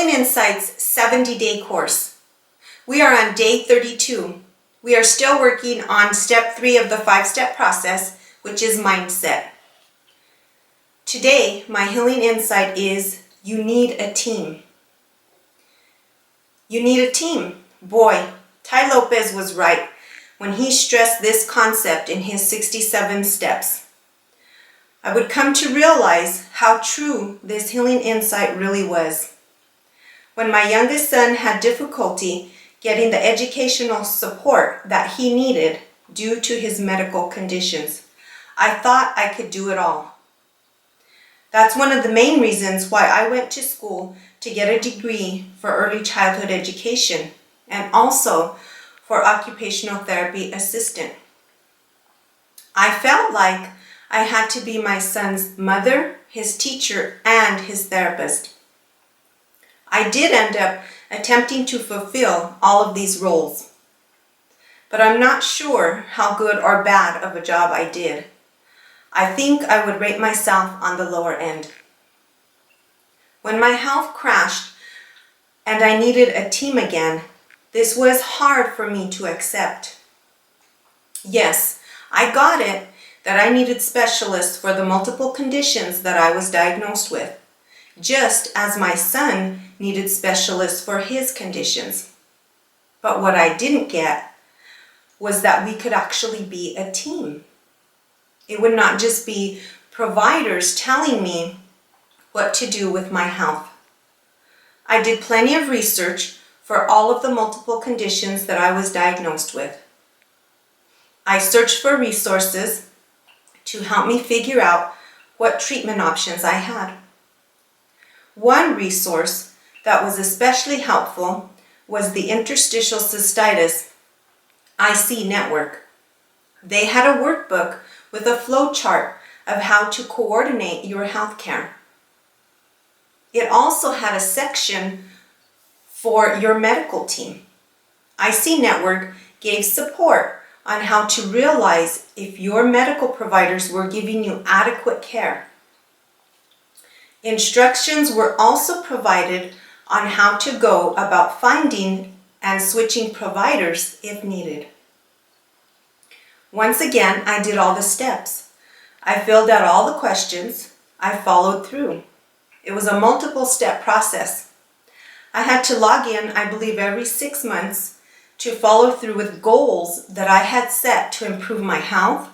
Healing Insights 70-day course. We are on day 32. We are still working on step 3 of the 5-step process, which is mindset. Today, my healing insight is you need a team. You need a team. Boy, Tai Lopez was right when he stressed this concept in his 67 steps. I would come to realize how true this healing insight really was. When my youngest son had difficulty getting the educational support that he needed due to his medical conditions, I thought I could do it all. That's one of the main reasons why I went to school to get a degree for early childhood education and also for occupational therapy assistant. I felt like I had to be my son's mother, his teacher, and his therapist. I did end up attempting to fulfill all of these roles, but I'm not sure how good or bad of a job I did. I think I would rate myself on the lower end. When my health crashed and I needed a team again, this was hard for me to accept. Yes, I got it that I needed specialists for the multiple conditions that I was diagnosed with, just as my son needed specialists for his conditions. But what I didn't get was that we could actually be a team. It would not just be providers telling me what to do with my health. I did plenty of research for all of the multiple conditions that I was diagnosed with. I searched for resources to help me figure out what treatment options I had. One resource that was especially helpful was the Interstitial Cystitis IC Network. They had a workbook with a flow chart of how to coordinate your health care. It also had a section for your medical team. IC Network gave support on how to realize if your medical providers were giving you adequate care. Instructions were also provided on how to go about finding and switching providers if needed. Once again, I did all the steps. I filled out all the questions. I followed through. It was a multiple step process. I had to log in, I believe, every 6 months to follow through with goals that I had set to improve my health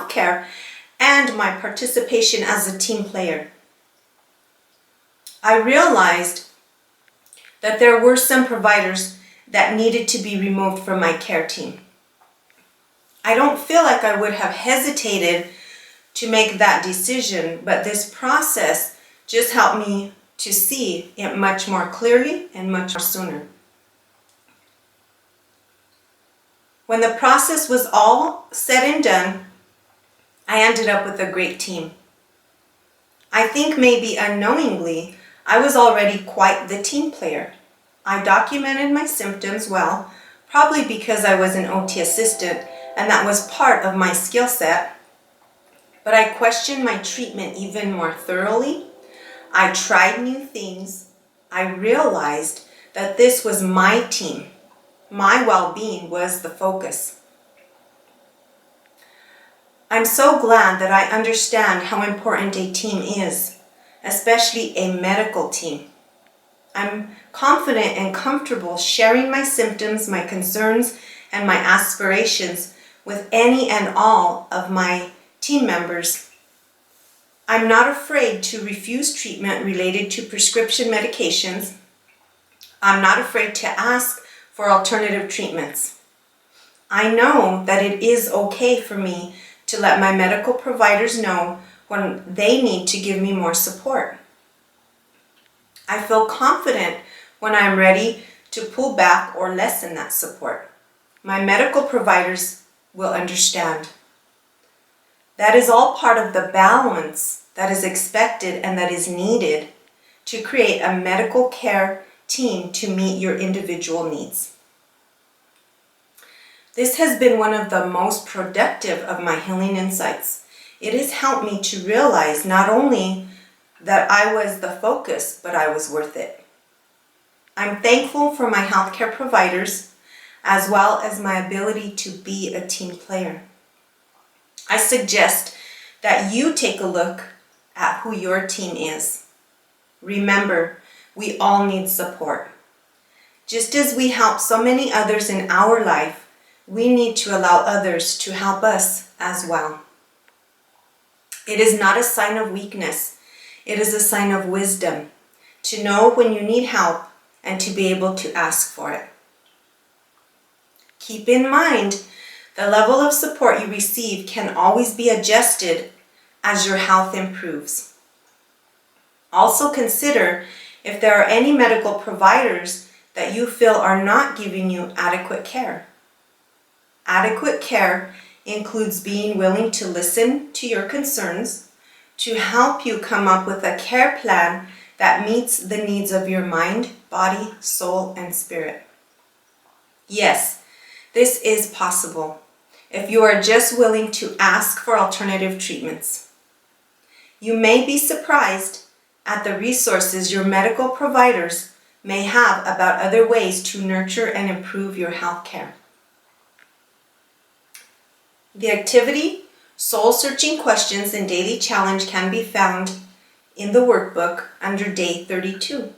care, and my participation as a team player. I realized that there were some providers that needed to be removed from my care team. I don't feel like I would have hesitated to make that decision, but this process just helped me to see it much more clearly and much more sooner. When the process was all said and done, I ended up with a great team. I think maybe unknowingly, I was already quite the team player. I documented my symptoms well, probably because I was an OT assistant and that was part of my skill set. But I questioned my treatment even more thoroughly. I tried new things. I realized that this was my team. My well-being was the focus. I'm so glad that I understand how important a team is, especially a medical team. I'm confident and comfortable sharing my symptoms, my concerns, and my aspirations with any and all of my team members. I'm not afraid to refuse treatment related to prescription medications. I'm not afraid to ask for alternative treatments. I know that it is okay for me to let my medical providers know when they need to give me more support. I feel confident when I'm ready to pull back or lessen that support. My medical providers will understand. That is all part of the balance that is expected and that is needed to create a medical care team to meet your individual needs. This has been one of the most productive of my healing insights. It has helped me to realize not only that I was the focus, but I was worth it. I'm thankful for my healthcare providers, as well as my ability to be a team player. I suggest that you take a look at who your team is. Remember, we all need support. Just as we help so many others in our life, we need to allow others to help us as well. It is not a sign of weakness. It is a sign of wisdom to know when you need help and to be able to ask for it. Keep in mind, the level of support you receive can always be adjusted as your health improves. Also consider if there are any medical providers that you feel are not giving you adequate care. Adequate care includes being willing to listen to your concerns, to help you come up with a care plan that meets the needs of your mind, body, soul, and spirit. Yes, this is possible if you are just willing to ask for alternative treatments. You may be surprised at the resources your medical providers may have about other ways to nurture and improve your health care. The activity, Soul Searching Questions and Daily Challenge can be found in the workbook under Day 32.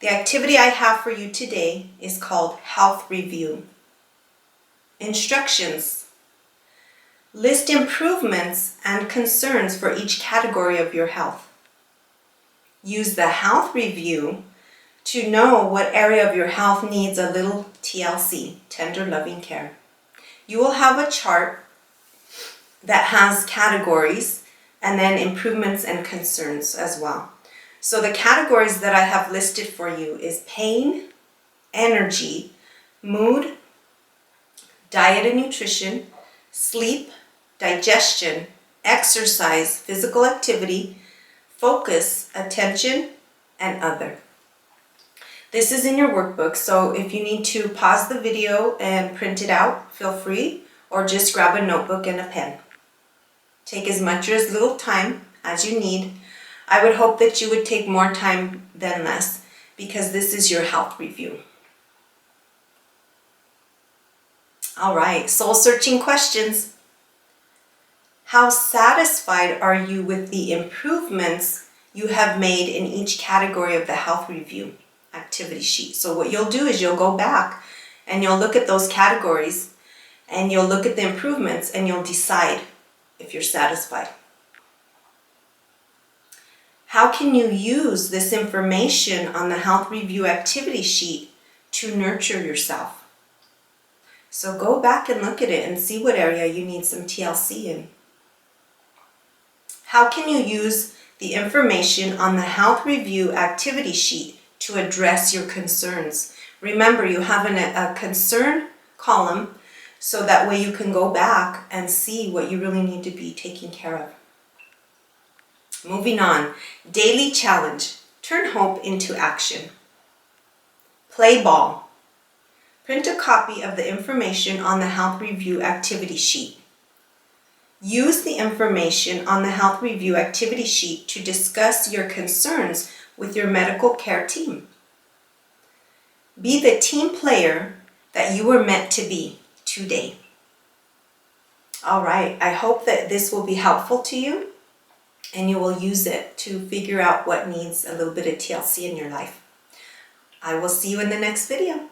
The activity I have for you today is called Health Review. Instructions. List improvements and concerns for each category of your health. Use the Health Review to know what area of your health needs a little TLC, tender loving care. You will have a chart that has categories and then improvements and concerns as well. So the categories that I have listed for you is pain, energy, mood, diet and nutrition, sleep, digestion, exercise, physical activity, focus, attention, and other. This is in your workbook, so if you need to pause the video and print it out, feel free, or just grab a notebook and a pen. Take as much or as little time as you need. I would hope that you would take more time than less, because this is your health review. All right, soul searching questions. How satisfied are you with the improvements you have made in each category of the health review activity sheet? So what you'll do is you'll go back and you'll look at those categories and you'll look at the improvements and you'll decide if you're satisfied. How can you use this information on the health review activity sheet to nurture yourself? So go back and look at it and see what area you need some TLC in. How can you use the information on the health review activity sheet to address your concerns? Remember, you have a concern column, so that way you can go back and see what you really need to be taking care of. Moving on, daily challenge. Turn hope into action. Play ball. Print a copy of the information on the health review activity sheet. Use the information on the health review activity sheet to discuss your concerns with your medical care team. Be the team player that you were meant to be today. All right, I hope that this will be helpful to you and you will use it to figure out what needs a little bit of TLC in your life. I will see you in the next video.